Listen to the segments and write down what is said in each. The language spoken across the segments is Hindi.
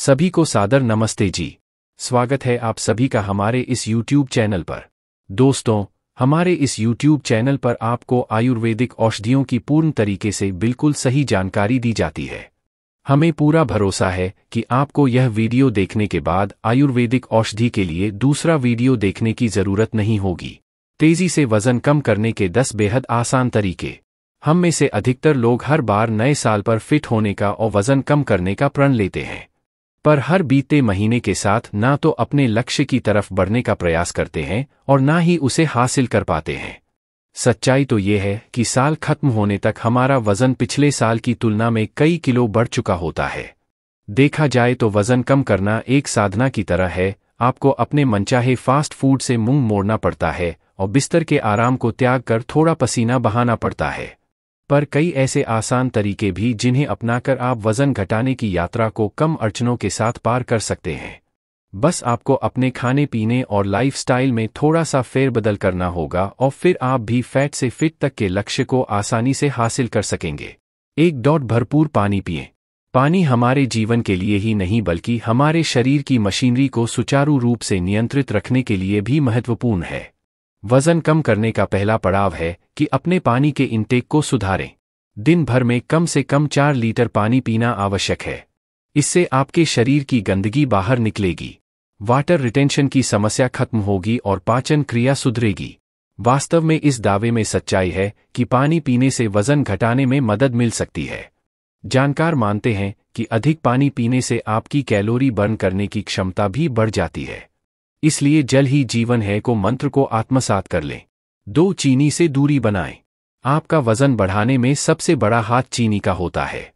सभी को सादर नमस्ते जी। स्वागत है आप सभी का हमारे इस YouTube चैनल पर। दोस्तों, हमारे इस YouTube चैनल पर आपको आयुर्वेदिक औषधियों की पूर्ण तरीके से बिल्कुल सही जानकारी दी जाती है। हमें पूरा भरोसा है कि आपको यह वीडियो देखने के बाद आयुर्वेदिक औषधि के लिए दूसरा वीडियो देखने की जरूरत नहीं होगी। तेजी से वजन कम करने के 10 बेहद आसान तरीके। हम में से अधिकतर लोग हर बार नए साल पर फिट होने का और वजन कम करने का प्रण लेते हैं, पर हर बीते महीने के साथ ना तो अपने लक्ष्य की तरफ बढ़ने का प्रयास करते हैं और ना ही उसे हासिल कर पाते हैं। सच्चाई तो ये है कि साल खत्म होने तक हमारा वजन पिछले साल की तुलना में कई किलो बढ़ चुका होता है। देखा जाए तो वजन कम करना एक साधना की तरह है। आपको अपने मनचाहे फास्ट फूड से मुंह मोड़ना पड़ता है और बिस्तर के आराम को त्याग कर थोड़ा पसीना बहाना पड़ता है। पर कई ऐसे आसान तरीके भी जिन्हें अपनाकर आप वजन घटाने की यात्रा को कम अड़चनों के साथ पार कर सकते हैं। बस आपको अपने खाने पीने और लाइफस्टाइल में थोड़ा सा फेरबदल करना होगा और फिर आप भी फैट से फिट तक के लक्ष्य को आसानी से हासिल कर सकेंगे। 1. भरपूर पानी पिएं। पानी हमारे जीवन के लिए ही नहीं बल्कि हमारे शरीर की मशीनरी को सुचारू रूप से नियंत्रित रखने के लिए भी महत्वपूर्ण है। वजन कम करने का पहला पड़ाव है कि अपने पानी के इंटेक को सुधारें। दिन भर में कम से कम 4 लीटर पानी पीना आवश्यक है। इससे आपके शरीर की गंदगी बाहर निकलेगी, वाटर रिटेंशन की समस्या खत्म होगी और पाचन क्रिया सुधरेगी। वास्तव में इस दावे में सच्चाई है कि पानी पीने से वजन घटाने में मदद मिल सकती है। जानकार मानते हैं कि अधिक पानी पीने से आपकी कैलोरी बर्न करने की क्षमता भी बढ़ जाती है। इसलिए जल ही जीवन है को मंत्र को आत्मसात कर लें। 2. चीनी से दूरी बनाएं। आपका वजन बढ़ाने में सबसे बड़ा हाथ चीनी का होता है।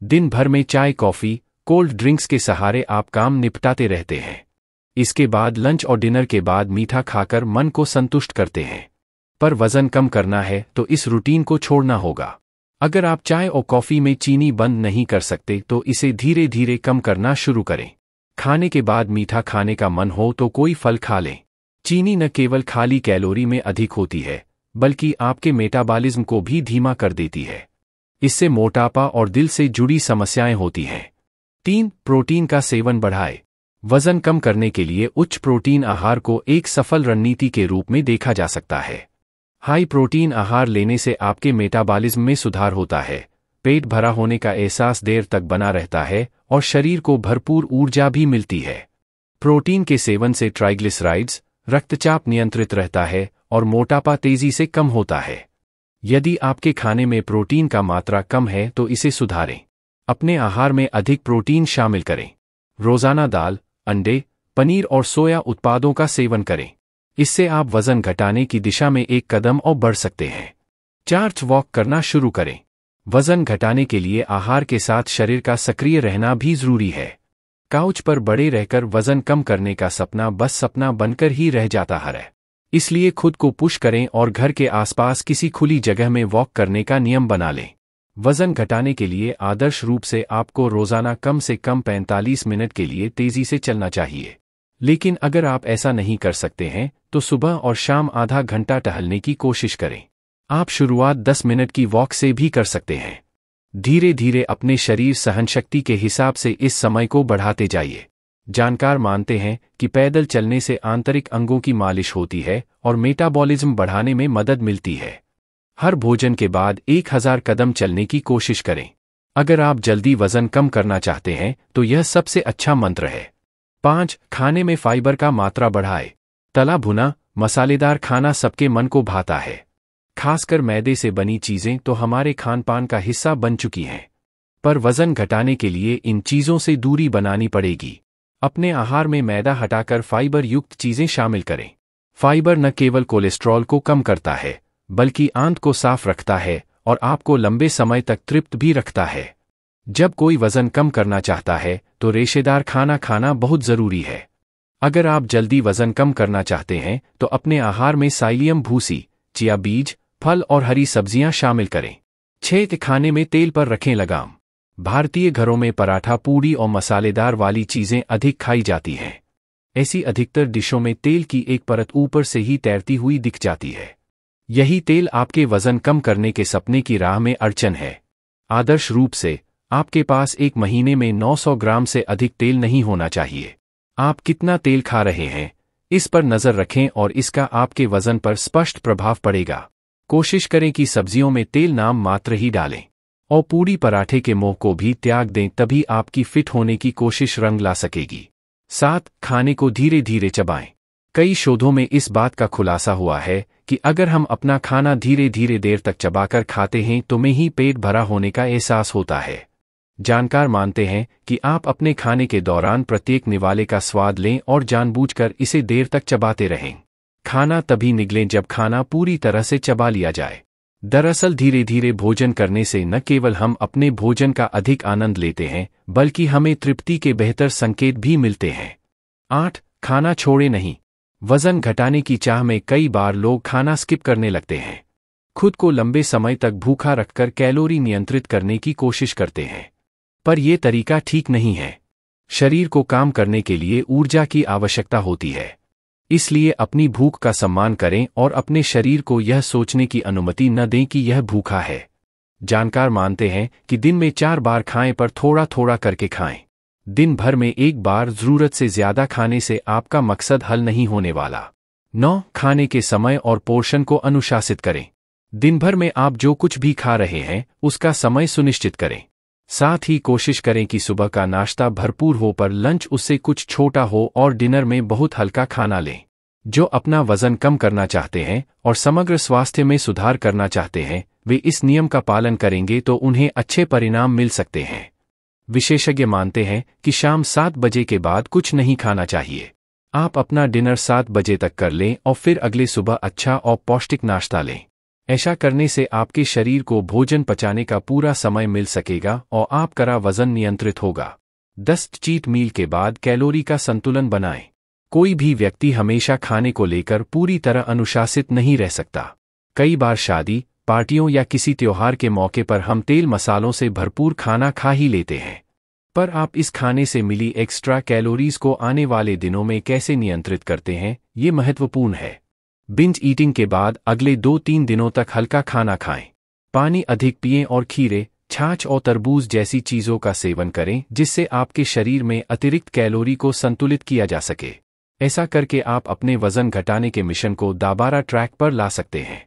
दिन भर में चाय, कॉफी, कोल्ड ड्रिंक्स के सहारे आप काम निपटाते रहते हैं। इसके बाद लंच और डिनर के बाद मीठा खाकर मन को संतुष्ट करते हैं। पर वजन कम करना है तो इस रूटीन को छोड़ना होगा। अगर आप चाय और कॉफी में चीनी बंद नहीं कर सकते तो इसे धीरे धीरे कम करना शुरू करें। खाने के बाद मीठा खाने का मन हो तो कोई फल खा लें। चीनी न केवल खाली कैलोरी में अधिक होती है बल्कि आपके मेटाबॉलिज्म को भी धीमा कर देती है। इससे मोटापा और दिल से जुड़ी समस्याएं होती हैं। 3. प्रोटीन का सेवन बढ़ाएं। वजन कम करने के लिए उच्च प्रोटीन आहार को एक सफल रणनीति के रूप में देखा जा सकता है। हाई प्रोटीन आहार लेने से आपके मेटाबॉलिज्म में सुधार होता है, पेट भरा होने का एहसास देर तक बना रहता है और शरीर को भरपूर ऊर्जा भी मिलती है। प्रोटीन के सेवन से ट्राइग्लिसराइड्स, रक्तचाप नियंत्रित रहता है और मोटापा तेजी से कम होता है। यदि आपके खाने में प्रोटीन का मात्रा कम है तो इसे सुधारें। अपने आहार में अधिक प्रोटीन शामिल करें। रोजाना दाल, अंडे, पनीर और सोया उत्पादों का सेवन करें। इससे आप वजन घटाने की दिशा में एक कदम और बढ़ सकते हैं। 4. वॉक करना शुरू करें। वजन घटाने के लिए आहार के साथ शरीर का सक्रिय रहना भी जरूरी है। काउच पर बड़े रहकर वजन कम करने का सपना बस सपना बनकर ही रह जाता है। इसलिए खुद को पुश करें और घर के आसपास किसी खुली जगह में वॉक करने का नियम बना लें। वजन घटाने के लिए आदर्श रूप से आपको रोजाना कम से कम 45 मिनट के लिए तेजी से चलना चाहिए। लेकिन अगर आप ऐसा नहीं कर सकते हैं तो सुबह और शाम आधा घंटा टहलने की कोशिश करें। आप शुरुआत 10 मिनट की वॉक से भी कर सकते हैं। धीरे धीरे अपने शरीर सहनशक्ति के हिसाब से इस समय को बढ़ाते जाइए। जानकार मानते हैं कि पैदल चलने से आंतरिक अंगों की मालिश होती है और मेटाबॉलिज्म बढ़ाने में मदद मिलती है। हर भोजन के बाद 1000 कदम चलने की कोशिश करें। अगर आप जल्दी वजन कम करना चाहते हैं तो यह सबसे अच्छा मंत्र है। 5. खाने में फाइबर का मात्रा बढ़ाएं। तला भुना, मसालेदार खाना सबके मन को भाता है। खासकर मैदे से बनी चीजें तो हमारे खानपान का हिस्सा बन चुकी हैं। पर वजन घटाने के लिए इन चीजों से दूरी बनानी पड़ेगी। अपने आहार में मैदा हटाकर फाइबर युक्त चीजें शामिल करें। फाइबर न केवल कोलेस्ट्रॉल को कम करता है बल्कि आंत को साफ रखता है और आपको लंबे समय तक तृप्त भी रखता है। जब कोई वजन कम करना चाहता है तो रेशेदार खाना खाना बहुत जरूरी है। अगर आप जल्दी वजन कम करना चाहते हैं तो अपने आहार में साइलियम भूसी, चिया बीज, फल और हरी सब्जियां शामिल करें। 6. खाने में तेल पर रखें लगाम। भारतीय घरों में पराठा, पूड़ी और मसालेदार वाली चीजें अधिक खाई जाती हैं। ऐसी अधिकतर डिशों में तेल की एक परत ऊपर से ही तैरती हुई दिख जाती है। यही तेल आपके वजन कम करने के सपने की राह में अड़चन है। आदर्श रूप से आपके पास एक महीने में 900 ग्राम से अधिक तेल नहीं होना चाहिए। आप कितना तेल खा रहे हैं, इस पर नज़र रखें और इसका आपके वजन पर स्पष्ट प्रभाव पड़ेगा। कोशिश करें कि सब्जियों में तेल नाम मात्र ही डालें और पूरी पराठे के मोह को भी त्याग दें, तभी आपकी फिट होने की कोशिश रंग ला सकेगी। 7. खाने को धीरे धीरे चबाएं। कई शोधों में इस बात का खुलासा हुआ है कि अगर हम अपना खाना धीरे धीरे देर तक चबाकर खाते हैं तो में ही पेट भरा होने का एहसास होता है। जानकार मानते हैं कि आप अपने खाने के दौरान प्रत्येक निवाले का स्वाद लें और जानबूझकर इसे देर तक चबाते रहें। खाना तभी निगलें जब खाना पूरी तरह से चबा लिया जाए। दरअसल धीरे धीरे भोजन करने से न केवल हम अपने भोजन का अधिक आनंद लेते हैं, बल्कि हमें तृप्ति के बेहतर संकेत भी मिलते हैं। 8. खाना छोड़े नहीं। वजन घटाने की चाह में कई बार लोग खाना स्किप करने लगते हैं। खुद को लंबे समय तक भूखा रखकर कैलोरी नियंत्रित करने की कोशिश करते हैं, पर यह तरीका ठीक नहीं है। शरीर को काम करने के लिए ऊर्जा की आवश्यकता होती है, इसलिए अपनी भूख का सम्मान करें और अपने शरीर को यह सोचने की अनुमति न दें कि यह भूखा है। जानकार मानते हैं कि दिन में 4 बार खाएं, पर थोड़ा थोड़ा करके खाएं। दिन भर में एक बार ज़रूरत से ज़्यादा खाने से आपका मकसद हल नहीं होने वाला। 9. खाने के समय और पोर्शन को अनुशासित करें। दिन भर में आप जो कुछ भी खा रहे हैं उसका समय सुनिश्चित करें। साथ ही कोशिश करें कि सुबह का नाश्ता भरपूर हो, पर लंच उससे कुछ छोटा हो और डिनर में बहुत हल्का खाना लें। जो अपना वजन कम करना चाहते हैं और समग्र स्वास्थ्य में सुधार करना चाहते हैं, वे इस नियम का पालन करेंगे तो उन्हें अच्छे परिणाम मिल सकते हैं। विशेषज्ञ मानते हैं कि शाम 7 बजे के बाद कुछ नहीं खाना चाहिए। आप अपना डिनर 7 बजे तक कर लें और फिर अगले सुबह अच्छा और पौष्टिक नाश्ता लें। ऐसा करने से आपके शरीर को भोजन पचाने का पूरा समय मिल सकेगा और आपका वजन नियंत्रित होगा। 10. चीट मील के बाद कैलोरी का संतुलन बनाएं। कोई भी व्यक्ति हमेशा खाने को लेकर पूरी तरह अनुशासित नहीं रह सकता। कई बार शादी, पार्टियों या किसी त्योहार के मौके पर हम तेल मसालों से भरपूर खाना खा ही लेते हैं, पर आप इस खाने से मिली एक्स्ट्रा कैलोरीज को आने वाले दिनों में कैसे नियंत्रित करते हैं, ये महत्वपूर्ण है। बिंज ईटिंग के बाद अगले 2-3 दिनों तक हल्का खाना खाएं। पानी अधिक पिएं और खीरे, छाछ और तरबूज जैसी चीज़ों का सेवन करें, जिससे आपके शरीर में अतिरिक्त कैलोरी को संतुलित किया जा सके। ऐसा करके आप अपने वजन घटाने के मिशन को दोबारा ट्रैक पर ला सकते हैं।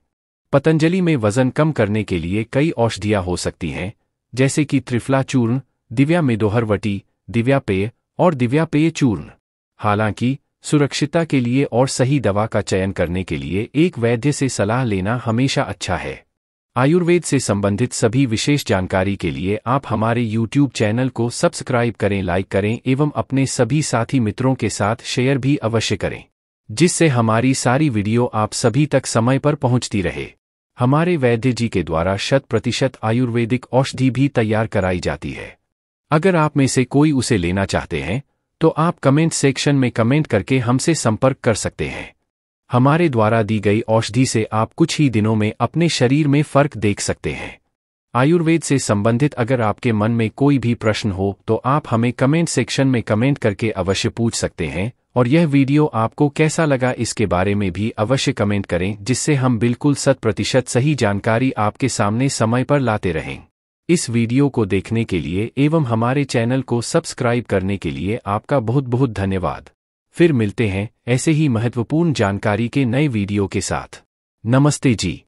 पतंजलि में वजन कम करने के लिए कई औषधियाँ हो सकती हैं, जैसे कि त्रिफला चूर्ण, दिव्या मेदोहरवटी, दिव्या पेय और दिव्या पेय चूर्ण। हालांकि सुरक्षितता के लिए और सही दवा का चयन करने के लिए एक वैद्य से सलाह लेना हमेशा अच्छा है। आयुर्वेद से संबंधित सभी विशेष जानकारी के लिए आप हमारे YouTube चैनल को सब्सक्राइब करें, लाइक करें एवं अपने सभी साथी मित्रों के साथ शेयर भी अवश्य करें, जिससे हमारी सारी वीडियो आप सभी तक समय पर पहुंचती रहे। हमारे वैद्य जी के द्वारा 100% आयुर्वेदिक औषधि भी तैयार कराई जाती है। अगर आप में से कोई उसे लेना चाहते हैं तो आप कमेंट सेक्शन में कमेंट करके हमसे संपर्क कर सकते हैं। हमारे द्वारा दी गई औषधि से आप कुछ ही दिनों में अपने शरीर में फर्क देख सकते हैं। आयुर्वेद से संबंधित अगर आपके मन में कोई भी प्रश्न हो तो आप हमें कमेंट सेक्शन में कमेंट करके अवश्य पूछ सकते हैं, और यह वीडियो आपको कैसा लगा इसके बारे में भी अवश्य कमेंट करें, जिससे हम बिल्कुल 100% सही जानकारी आपके सामने समय पर लाते रहें। इस वीडियो को देखने के लिए एवं हमारे चैनल को सब्सक्राइब करने के लिए आपका बहुत बहुत धन्यवाद। फिर मिलते हैं ऐसे ही महत्वपूर्ण जानकारी के नए वीडियो के साथ। नमस्ते जी।